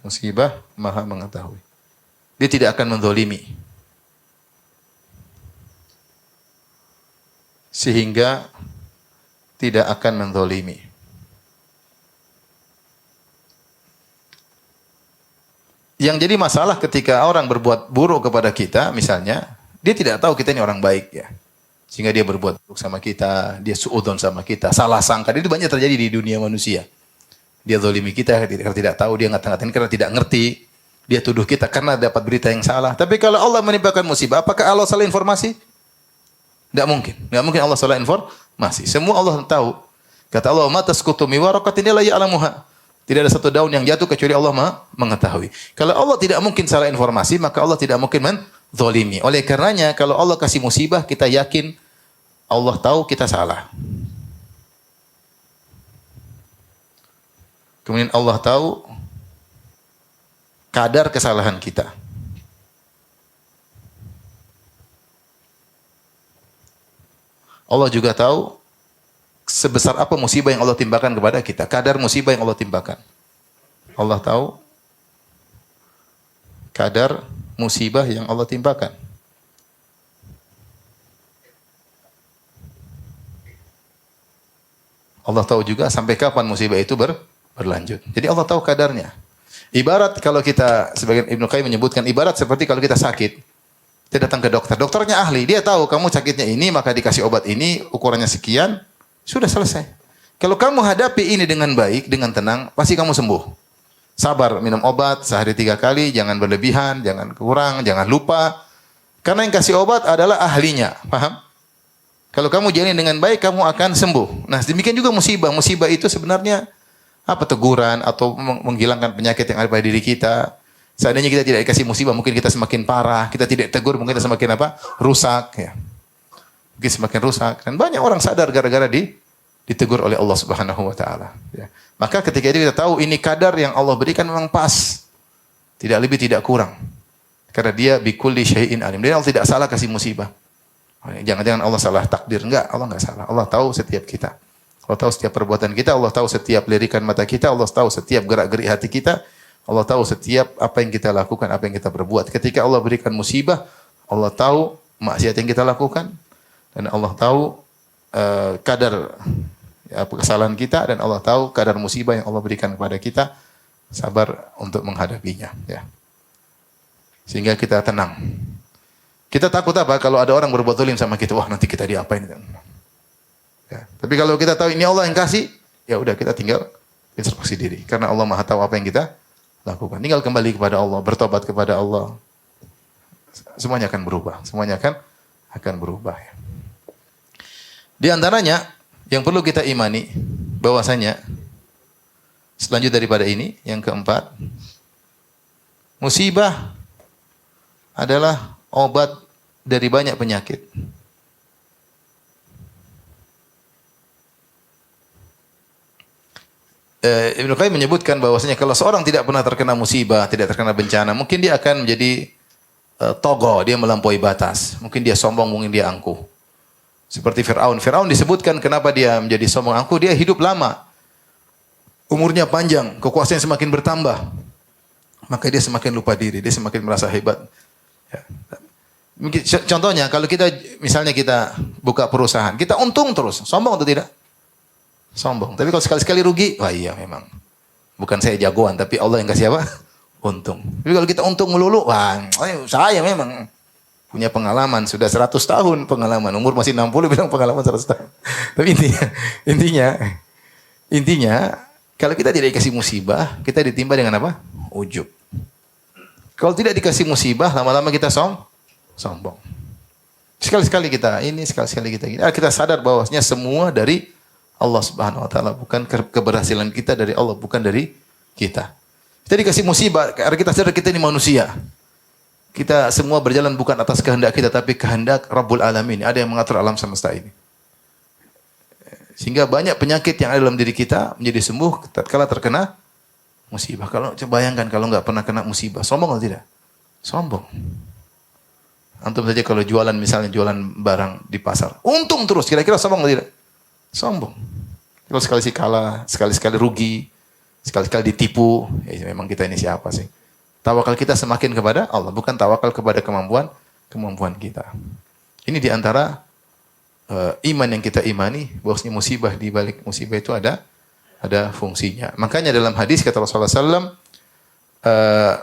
Musibah Maha mengetahui. Dia tidak akan menzalimi. Sehingga tidak akan menzalimi. Yang jadi masalah ketika orang berbuat buruk kepada kita, misalnya, dia tidak tahu kita ini orang baik ya. Sehingga dia berbuat buruk sama kita, dia suudzon sama kita, salah sangka. Itu banyak terjadi di dunia manusia. Dia zalimi kita karena tidak tahu, dia ngata-ngatain karena tidak ngerti. Dia tuduh kita karena dapat berita yang salah. Tapi kalau Allah menimpakan musibah, apakah Allah salah informasi? Tidak mungkin. Tidak mungkin Allah salah informasi. Semua Allah tahu. Kata Allah, "Ma tasqutu min waraqatin illa ya'lamuha." Tidak ada satu daun yang jatuh kecuali Allah mengetahui. Kalau Allah tidak mungkin salah informasi, maka Allah tidak mungkin menzalimi. Oleh karenanya, kalau Allah kasih musibah, kita yakin Allah tahu kita salah. Kemudian Allah tahu kadar kesalahan kita. Allah juga tahu sebesar apa musibah yang Allah timpakan kepada kita. Kadar musibah yang Allah timpakan. Allah tahu kadar musibah yang Allah timpakan. Allah tahu juga sampai kapan musibah itu berlanjut. Jadi Allah tahu kadarnya. Ibarat kalau kita, sebagian Ibnu Qayyim menyebutkan, ibarat seperti kalau kita sakit, kita datang ke dokter. Dokternya ahli, dia tahu kamu sakitnya ini, maka dikasih obat ini, ukurannya sekian, sudah selesai. Kalau kamu hadapi ini dengan baik, dengan tenang, pasti kamu sembuh. Sabar, minum obat sehari 3 kali, jangan berlebihan, jangan kurang, jangan lupa. Karena yang kasih obat adalah ahlinya, paham? Kalau kamu jalani dengan baik, kamu akan sembuh. Nah, demikian juga musibah. Musibah itu sebenarnya apa, teguran atau menghilangkan penyakit yang ada pada diri kita. Seandainya kita tidak dikasih musibah, mungkin kita semakin parah. Kita tidak tegur, mungkin kita semakin apa? Rusak. Ya. Mungkin semakin rusak. Dan banyak orang sadar gara-gara ditegur oleh Allah Subhanahu wa taala. Ya. Maka ketika itu kita tahu ini kadar yang Allah berikan memang pas. Tidak lebih, tidak kurang. Karena dia bikulli syai'in alim. Dia Allah tidak salah kasih musibah. Jangan-jangan Allah salah takdir. Enggak, Allah enggak salah. Allah tahu setiap kita. Allah tahu setiap perbuatan kita. Allah tahu setiap lirikan mata kita. Allah tahu setiap gerak-gerik hati kita. Allah tahu setiap apa yang kita lakukan, apa yang kita berbuat. Ketika Allah berikan musibah, Allah tahu maksiat yang kita lakukan. Dan Allah tahu kadar kesalahan kita. Dan Allah tahu kadar musibah yang Allah berikan kepada kita. Sabar untuk menghadapinya. Ya. Sehingga kita tenang. Kita takut apa? Kalau ada orang berbuat zalim sama kita, wah nanti kita diapain. Ya. Tapi kalau kita tahu ini Allah yang kasih, ya udah kita tinggal introspeksi diri. Karena Allah Maha tahu apa yang kita lakukan. Tinggal kembali kepada Allah, bertobat kepada Allah. Semuanya akan berubah. Semuanya akan berubah. Ya. Di antaranya yang perlu kita imani bahwasanya selanjut daripada ini, yang keempat, musibah adalah obat dari banyak penyakit. Ibnu Qayyim menyebutkan bahwasanya kalau seorang tidak pernah terkena musibah, tidak terkena bencana, mungkin dia akan menjadi togo, dia melampaui batas. Mungkin dia sombong, mungkin dia angkuh. Seperti Fir'aun. Fir'aun disebutkan kenapa dia menjadi sombong angkuh. Dia hidup lama. Umurnya panjang. Kekuasaannya semakin bertambah. Maka dia semakin lupa diri. Dia semakin merasa hebat. Ya. Contohnya, kalau kita, misalnya kita buka perusahaan. Kita untung terus. Sombong atau tidak? Sombong. Tapi kalau sekali-sekali rugi, wah iya memang. Bukan saya jagoan, tapi Allah yang kasih apa? Untung. Tapi kalau kita untung melulu, wah saya memang punya pengalaman, sudah 100 tahun pengalaman. Umur masih 60 bilang pengalaman 100 tahun. Tapi intinya, kalau kita tidak dikasih musibah, kita ditimpa dengan apa? Ujub. Kalau tidak dikasih musibah, lama-lama kita sombong. Sekali-sekali kita ini, sekali-sekali kita gini. Kita sadar bahwasanya semua dari Allah Subhanahu wa taala, bukan keberhasilan kita dari Allah, bukan dari kita. Kita dikasih musibah karena kita sadar kita ini manusia. Kita semua berjalan bukan atas kehendak kita, tapi kehendak Rabbul Alamin. Ada yang mengatur alam semesta ini. Sehingga banyak penyakit yang ada dalam diri kita menjadi sembuh tatkala terkena musibah. Kalau coba bayangkan kalau nggak pernah kena musibah, sombong atau tidak? Sombong. Antum saja kalau jualan, misalnya jualan barang di pasar, untung terus, kira-kira sombong atau tidak? Sombong. Kalau sekali kalah, sekali-sekali rugi, sekali-sekali ditipu, ya memang kita ini siapa sih? Tawakal kita semakin kepada Allah, bukan tawakal kepada kemampuan kita. Ini diantara iman yang kita imani, bahwasanya musibah di balik musibah itu ada fungsinya. Makanya dalam hadis kata Rasulullah SAW,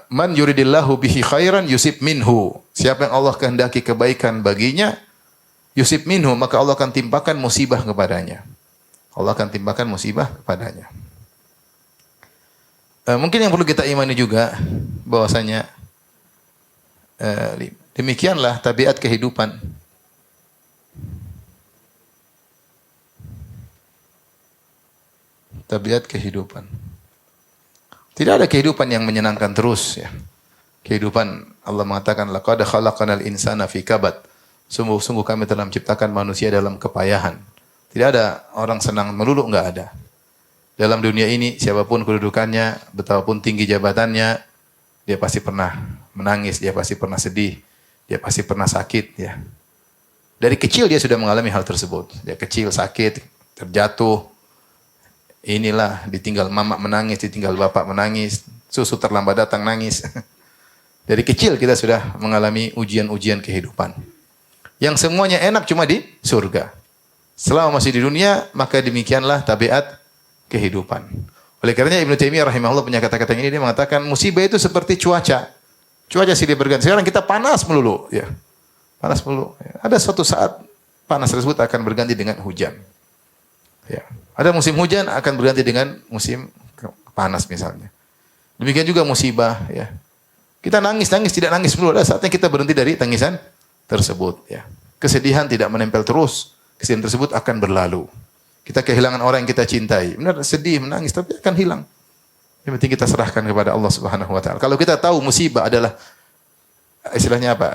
man yuridillahu bihi khairan yusib minhu. Siapa yang Allah kehendaki kebaikan baginya, yusib minhu, maka Allah akan timpakan musibah kepadanya. Allah akan timpakan musibah kepadanya. Mungkin yang perlu kita imani juga bahwasanya demikianlah tabiat kehidupan. Tabiat kehidupan. Tidak ada kehidupan yang menyenangkan terus ya. Kehidupan Allah mengatakan laqad khalaqanal insana fi kabad. Sungguh-sungguh kami telah menciptakan manusia dalam kepayahan. Tidak ada orang senang melulu, enggak ada. Dalam dunia ini, siapapun kedudukannya, betapapun tinggi jabatannya, dia pasti pernah menangis, dia pasti pernah sedih, dia pasti pernah sakit. Ya. Dari kecil dia sudah mengalami hal tersebut. Dia kecil, sakit, terjatuh, inilah, ditinggal mama menangis, ditinggal bapak menangis, susu terlambat datang nangis. Dari kecil kita sudah mengalami ujian-ujian kehidupan. Yang semuanya enak cuma di surga. Selama masih di dunia, maka demikianlah tabiat kehidupan. Oleh karenanya Ibnu Taimiyah rahimahullah punya kata-kata ini, dia mengatakan musibah itu seperti cuaca. Cuaca silih berganti. Sekarang kita panas melulu, ya. Panas melulu. Ada suatu saat panas tersebut akan berganti dengan hujan. Ya. Ada musim hujan akan berganti dengan musim panas misalnya. Demikian juga musibah, ya. Kita nangis tidak nangis melulu. Ada saatnya kita berhenti dari tangisan tersebut, ya. Kesedihan tidak menempel terus. Kesedihan tersebut akan berlalu. Kita kehilangan orang yang kita cintai. Benar, sedih, menangis, tapi akan hilang. Yang penting kita serahkan kepada Allah Subhanahu wa taala. Kalau kita tahu musibah adalah istilahnya apa?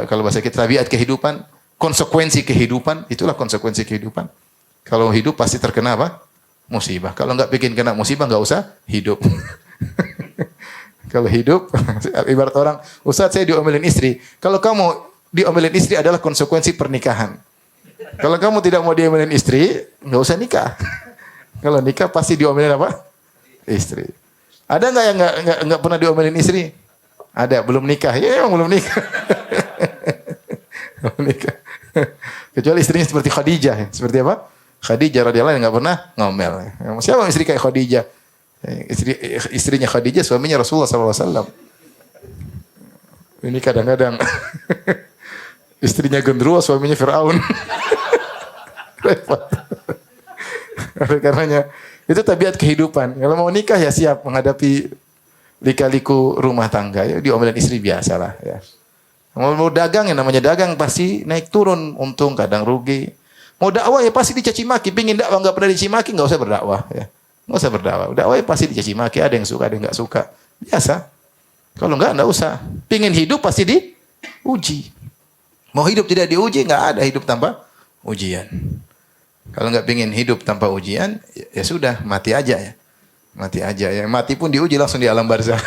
Kalau bahasa kita tabiat kehidupan, konsekuensi kehidupan, itulah konsekuensi kehidupan. Kalau hidup pasti terkena apa? Musibah. Kalau enggak bikin kena musibah, enggak usah hidup. Kalau hidup, ibarat orang, Ustaz saya diomelin istri. Kalau kamu diomelin istri adalah konsekuensi pernikahan. Kalau kamu tidak mau diomelin istri, nggak usah nikah. Kalau nikah pasti diomelin apa? Istri. Ada nggak yang nggak pernah diomelin istri? Ada, belum nikah. Ya emang belum nikah. Belum nikah. Kecuali istrinya seperti Khadijah. Seperti apa? Khadijah radhiyallahu anha nggak pernah ngomel. Siapa istri kayak Khadijah? Istrinya Khadijah, suaminya Rasulullah SAW. Ini kadang-kadang istrinya genderuwo, suaminya Fir'aun. Repot. Oleh karenanya, itu tabiat kehidupan. Kalau mau nikah ya siap menghadapi lika-liku rumah tangga. Ya, diomelin istri biasalah. Ya. Mau dagang, ya namanya dagang pasti naik turun. Untung, kadang rugi. Mau dakwah ya pasti dicaci maki. Pingin dakwah nggak pernah dicaci maki, nggak usah berdakwah. Ya. Nggak usah berdakwah. Dakwah ya pasti dicaci maki. Ada yang suka, ada yang nggak suka. Biasa. Kalau nggak usah. Pingin hidup pasti diuji. Mau hidup tidak diuji, nggak ada hidup tanpa ujian. Kalau nggak pingin hidup tanpa ujian, ya sudah, mati aja ya. Mati aja ya. Mati pun diuji langsung di alam barzah.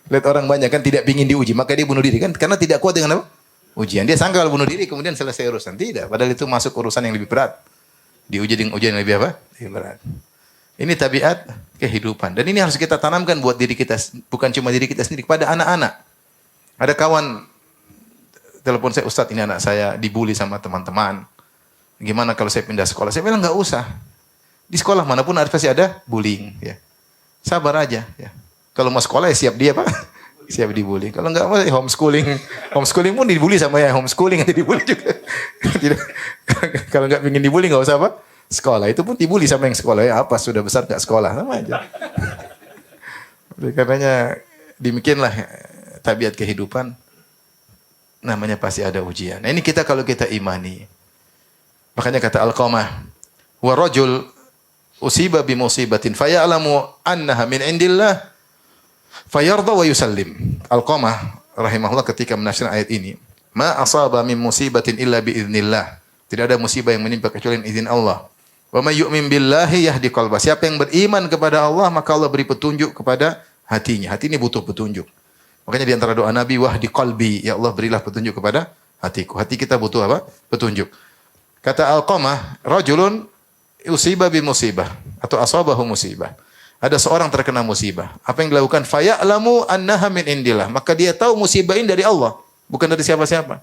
Lihat orang banyak kan tidak pingin diuji, maka dia bunuh diri kan karena tidak kuat dengan apa? ujian. Dia sangka kalau bunuh diri kemudian selesai urusan. Tidak, padahal itu masuk urusan yang lebih berat. Diuji dengan ujian yang lebih apa? Lebih berat. Ini tabiat kehidupan. Dan ini harus kita tanamkan buat diri kita, bukan cuma diri kita sendiri, kepada anak-anak. Ada kawan telepon saya, Ustadz ini anak saya dibully sama teman-teman. Gimana kalau saya pindah sekolah? Saya bilang nggak usah. Di sekolah manapun pasti ada bullying. Ya. Sabar aja. Ya. Kalau mau sekolah ya siap dia Pak. Siap dibully. Kalau nggak mau ya homeschooling. Homeschooling pun dibully sama ya homeschooling nanti dibully juga. Tidak. Kalau nggak ingin dibully nggak usah apa? Sekolah. Itu pun dibully sama yang sekolah. Ya apa sudah besar nggak sekolah sama aja. Karenanya demikianlah tabiat kehidupan. Namanya pasti ada ujian. Nah ini kita kalau kita imani. Makanya kata Alqamah, wa rajul usiba bi musibatin faya'lamu annaha min indillah fayarda wa yusallim. Alqamah rahimahullah ketika menafsirkan ayat ini, ma asaba min musibatin illa bi idznillah. Tidak ada musibah yang menimpa kecuali dengan izin Allah. Wa may yu'min billahi yahdi qalbah. Siapa yang beriman kepada Allah, maka Allah beri petunjuk kepada hatinya. Hati ini butuh petunjuk. Makanya di antara doa Nabi, wahdi qalbi, ya Allah berilah petunjuk kepada hatiku. Hati kita butuh apa? Petunjuk. Kata Alqamah, rajulun usiba bi musibah atau asabahu musibah. Ada seorang terkena musibah. Apa yang dilakukan? Faya'lamu annaha min indillah. Maka dia tahu musibah ini dari Allah, bukan dari siapa-siapa.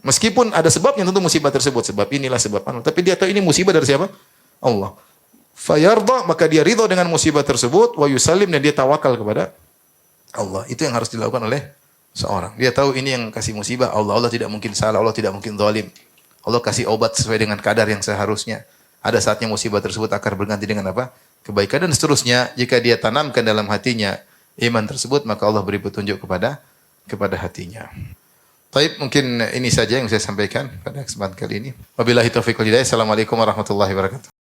Meskipun ada sebabnya tentu musibah tersebut, sebab inilah sebab anu, tapi dia tahu ini musibah dari siapa? Allah. Fayarda, maka dia ridha dengan musibah tersebut, wa yusallim, dan dia tawakal kepada Allah. Itu yang harus dilakukan oleh seorang. Dia tahu ini yang kasih musibah Allah. Allah tidak mungkin salah, Allah tidak mungkin zalim. Allah kasih obat sesuai dengan kadar yang seharusnya. Ada saatnya musibah tersebut akan berganti dengan apa? Kebaikan dan seterusnya. Jika dia tanamkan dalam hatinya iman tersebut, maka Allah beri petunjuk kepada hatinya. Baik, mungkin ini saja yang saya sampaikan pada kesempatan kali ini. Wabillahi taufiq wal hidayah. Assalamualaikum warahmatullahi wabarakatuh.